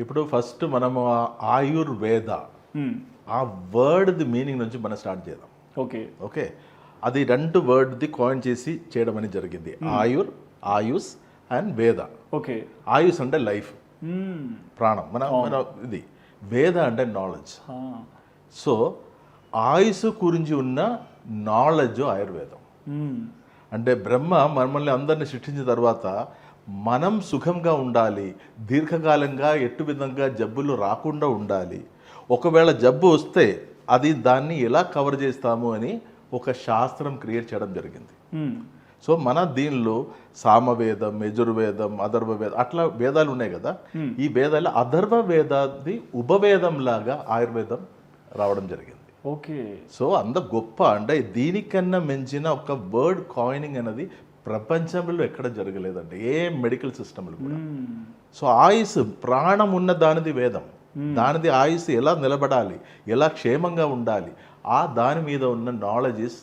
ఇప్పుడు ఫస్ట్ మనము ఆయుర్వేద ఆ వర్డ్ది మీనింగ్ నుంచి మనం స్టార్ట్ చేద్దాం. ఓకే. ఓకే, అది 2 వర్డ్ది కాయిన్ చేసి చేయడం అనేది జరిగింది. ఆయుష్ అండ్ వేద. ఓకే. ఆయుష్ అంటే లైఫ్, ప్రాణం, మన ఇది. వేద అంటే నాలెడ్జ్. సో ఆయుష్ గురించి ఉన్న నాలెడ్జ్ ఆయుర్వేదం. అంటే బ్రహ్మ మనల్ని అందరిని సృష్టించిన తర్వాత మనం సుఖంగా ఉండాలి, దీర్ఘకాలంగా ఎట్టు విధంగా జబ్బులు రాకుండా ఉండాలి, ఒకవేళ జబ్బు వస్తే అది దాన్ని ఎలా కవర్ చేస్తాము అని ఒక శాస్త్రం క్రియేట్ చేయడం జరిగింది. సో మన దీనిలో సామవేదం, యజుర్వేదం, అథర్వ వేదం అట్లా వేదాలు ఉన్నాయి కదా. ఈ వేదాలు అథర్వ వేదాది ఉపవేదం లాగా ఆయుర్వేదం రావడం జరిగింది. ఓకే. సో అంత గొప్ప, అంటే దీనికన్నా మించిన ఒక వర్డ్ కాయినింగ్ అనేది ప్రపంచంలో ఎక్కడ జరగలేదండి, ఏ మెడికల్ సిస్టంలో కూడా. సో ఆయుష్, ప్రాణం ఉన్న దానిది వేదం, దానిది ఆయుష్ ఎలా నిలబడాలి, ఎలా క్షేమంగా ఉండాలి, ఆ దాని మీద ఉన్న నాలెడ్జ్ ఇస్